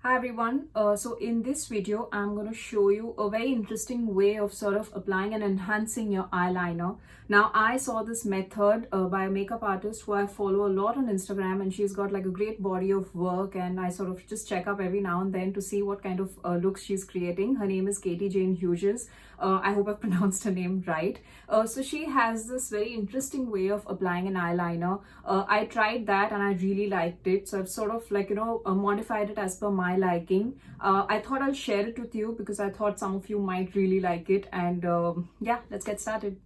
Hi everyone. So in this video, I'm going to show you a very interesting way of sort of applying and enhancing your eyeliner. Now, I saw this method by a makeup artist who I follow a lot on Instagram, and she's got like a great body of work, and I sort of just check up every now and then to see what kind of looks she's creating. Her name is Katie Jane Hughes. I hope I've pronounced her name right. So she has this very interesting way of applying an eyeliner. I tried that and I really liked it. So I've sort of modified it as per my liking. I thought I'll share it with you because I thought some of you might really like it. And yeah, let's get started.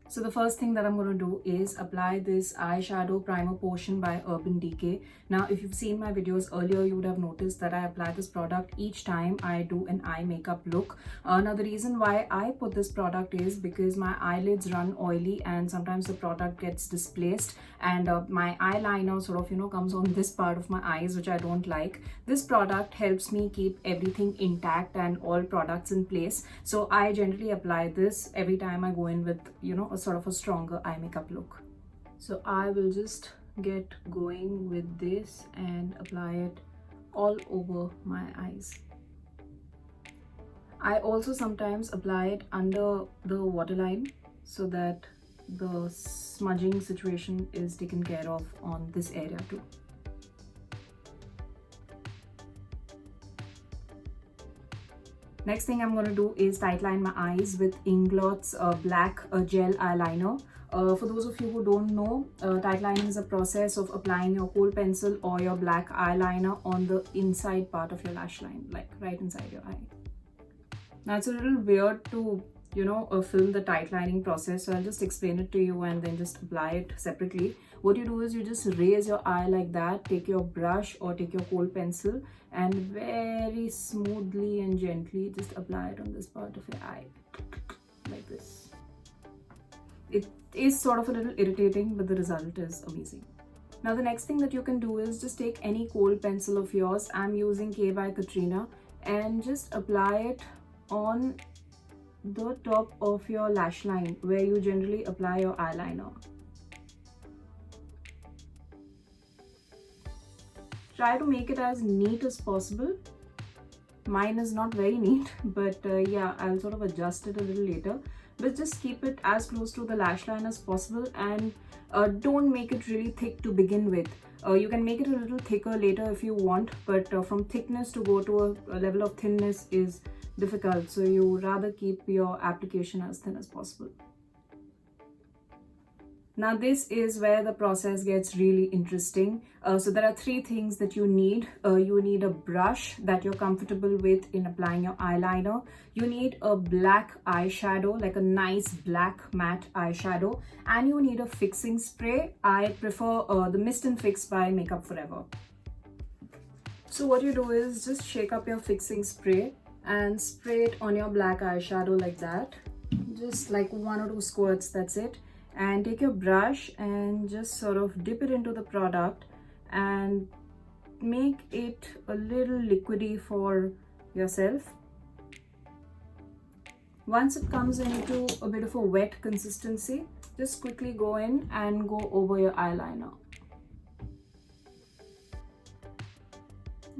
So the first thing that I'm going to do is apply this eyeshadow primer potion by Urban Decay. Now, if you've seen my videos earlier, you would have noticed that I apply this product each time I do an eye makeup look. Now, the reason why I put this product is because my eyelids run oily and sometimes the product gets displaced and my eyeliner sort of, comes on this part of my eyes, which I don't like. This product helps me keep everything intact and all products in place. So I generally apply this every time I go in with, a sort of a stronger eye makeup look. So I will just get going with this and apply it all over my eyes. I also sometimes apply it under the waterline so that the smudging situation is taken care of on this area too. Next thing I'm going to do is tightline my eyes with Inglot's black gel eyeliner. For those of you who don't know, tightlining is a process of applying your kohl pencil or your black eyeliner on the inside part of your lash line, like right inside your eye. Now it's a little weird to, film the tightlining process, so I'll just explain it to you and then just apply it separately. What you do is you just raise your eye like that, take your brush or take your kohl pencil and very smoothly and gently just apply it on this part of your eye, like this. It is sort of a little irritating, but the result is amazing. Now the next thing that you can do is just take any kohl pencil of yours. I'm using K by Katrina, and just apply it on the top of your lash line where you generally apply your eyeliner. Try to make it as neat as possible. Mine is not very neat, but yeah, I'll sort of adjust it a little later. But just keep it as close to the lash line as possible, and don't make it really thick to begin with. You can make it a little thicker later if you want, but from thickness to go to a level of thinness is difficult, so you rather keep your application as thin as possible. Now this is where the process gets really interesting. So there are three things that you need. You need a brush that you're comfortable with in applying your eyeliner. You need a black eyeshadow, like a nice black matte eyeshadow. And you need a fixing spray. I prefer the Mist and Fix by Makeup Forever. So what you do is just shake up your fixing spray and spray it on your black eyeshadow like that. Just like 1 or 2 squirts, that's it. And take your brush and just sort of dip it into the product and make it a little liquidy for yourself. Once it comes into a bit of a wet consistency, just quickly go in and go over your eyeliner.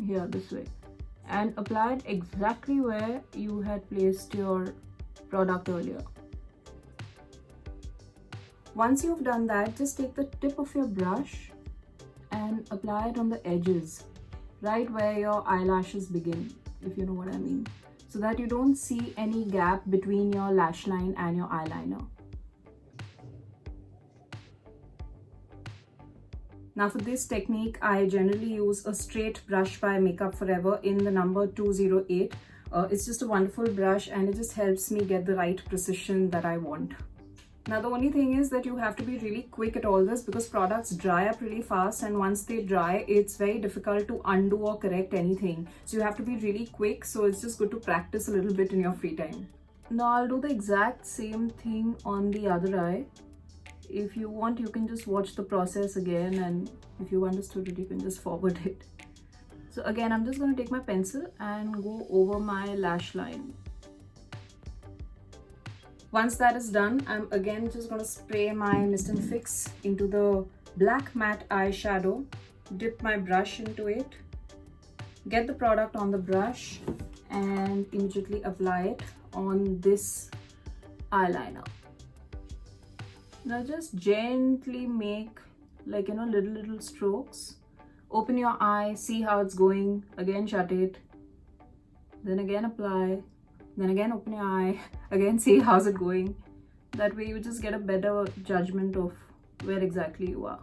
Here, this way. And apply it exactly where you had placed your product earlier. Once you've done that, just take the tip of your brush and apply it on the edges, right where your eyelashes begin, if you know what I mean, so that you don't see any gap between your lash line and your eyeliner. Now for this technique, I generally use a straight brush by Makeup Forever in the number 208. It's just a wonderful brush and it just helps me get the right precision that I want. Now the only thing is that you have to be really quick at all this because products dry up really fast, and once they dry, it's very difficult to undo or correct anything. So you have to be really quick, so it's just good to practice a little bit in your free time. Now I'll do the exact same thing on the other eye. If you want, you can just watch the process again, and if you understood it, you can just forward it. So again, I'm just going to take my pencil and go over my lash line. Once that is done, I'm again just going to spray my Mist and Fix into the black matte eyeshadow, dip my brush into it, get the product on the brush and immediately apply it on this eyeliner. Now just gently make like, you know, little strokes. Open your eye, see how it's going, again shut it, then again apply, then again open your eye, again see how's it going. That way you just get a better judgment of where exactly you are.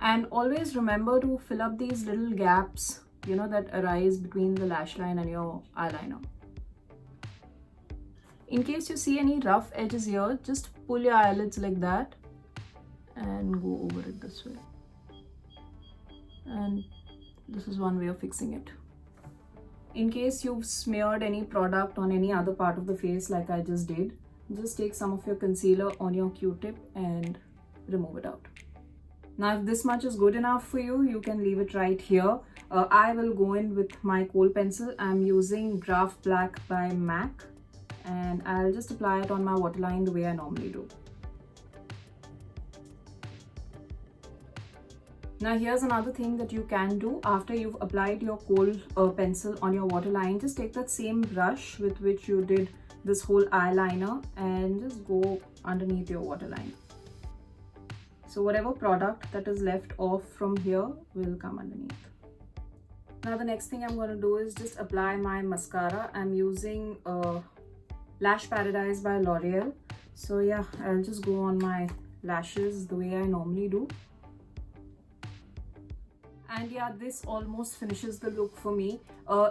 And always remember to fill up these little gaps, you know, that arise between the lash line and your eyeliner. In case you see any rough edges here, just pull your eyelids like that and go over it this way. And this is one way of fixing it. In case you've smeared any product on any other part of the face like I just did, just take some of your concealer on your Q-tip and remove it out. Now if this much is good enough for you, you can leave it right here. I will go in with my kohl pencil. I'm using Graph Black by MAC and I'll just apply it on my waterline the way I normally do. Now here's another thing that you can do after you've applied your kohl pencil on your waterline. Just take that same brush with which you did this whole eyeliner and just go underneath your waterline. So whatever product that is left off from here will come underneath. Now the next thing I'm going to do is just apply my mascara. I'm using Lash Paradise by L'Oreal. So yeah, I'll just go on my lashes the way I normally do. And yeah, this almost finishes the look for me.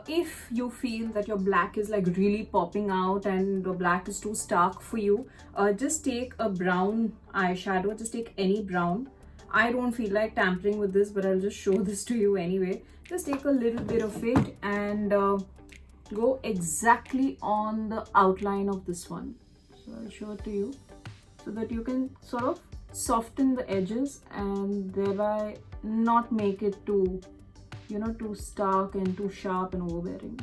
If you feel that your black is like really popping out and the black is too stark for you, just take a brown eyeshadow. Just take any brown. I don't feel like tampering with this, but I'll just show this to you anyway. Just take a little bit of it and go exactly on the outline of this one. So I'll show it to you so that you can sort of soften the edges and thereby not make it too, you know, too stark and too sharp and overbearing.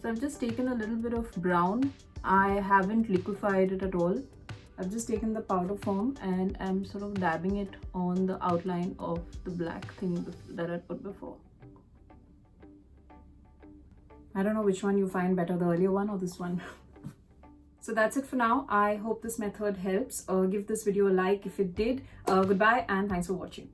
So I've just taken a little bit of brown. I haven't liquefied it at all. I've just taken the powder form and I'm sort of dabbing it on the outline of the black thing that I put before. I don't know which one you find better, the earlier one or this one. So that's it for now. I hope this method helps. Give this video a like if it did. Goodbye and thanks for watching.